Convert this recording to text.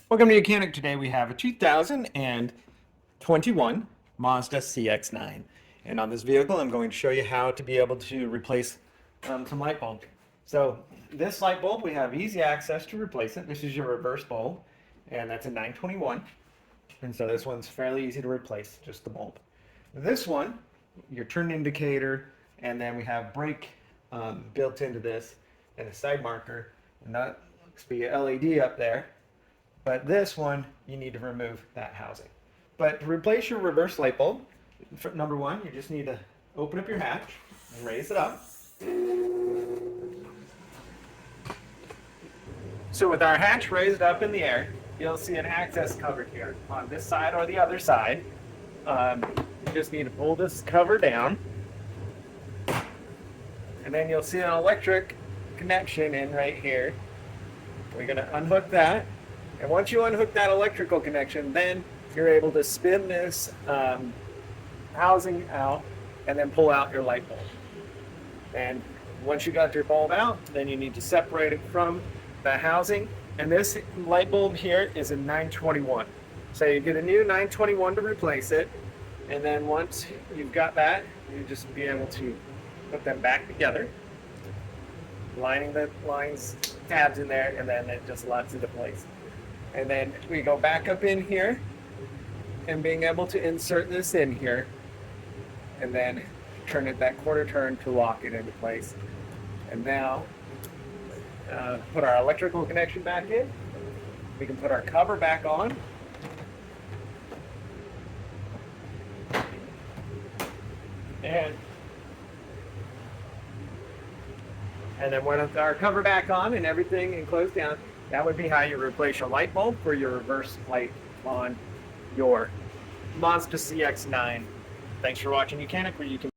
Welcome to Mechanic. Today we have a 2021 Mazda CX-9. And on this vehicle, I'm going to show you how to be able to replace some light bulb. So this light bulb, we have easy access to replace it. This is your reverse bulb, and that's a 921. And so this one's fairly easy to replace, just the bulb. This one, your turn indicator, and then we have brake built into this, and a side marker, and that looks to be a LED up there. But this one, you need to remove that housing. But to replace your reverse light bulb, number one, you just need to open up your hatch and raise it up. So with our hatch raised up in the air, you'll see an access cover here on this side or the other side. You just need to pull this cover down. And then you'll see an electric connection in right here. We're going to unhook that. And once you unhook that electrical connection, then you're able to spin this housing out and then pull out your light bulb. And once you got your bulb out, then you need to separate it from the housing. And this light bulb here is a 921. So you get a new 921 to replace it. And then once you've got that, you just be able to put them back together, lining the lines, tabs in there, and then it just locks into place. And then we go back up in here and being able to insert this in here and then turn it that quarter turn to lock it into place. And now put our electrical connection back in. We can put our cover back on. And then with our cover back on and everything and closed down, that would be how you replace your light bulb for your reverse light on your Mazda CX-9. Thanks for watching Mechanic, where you can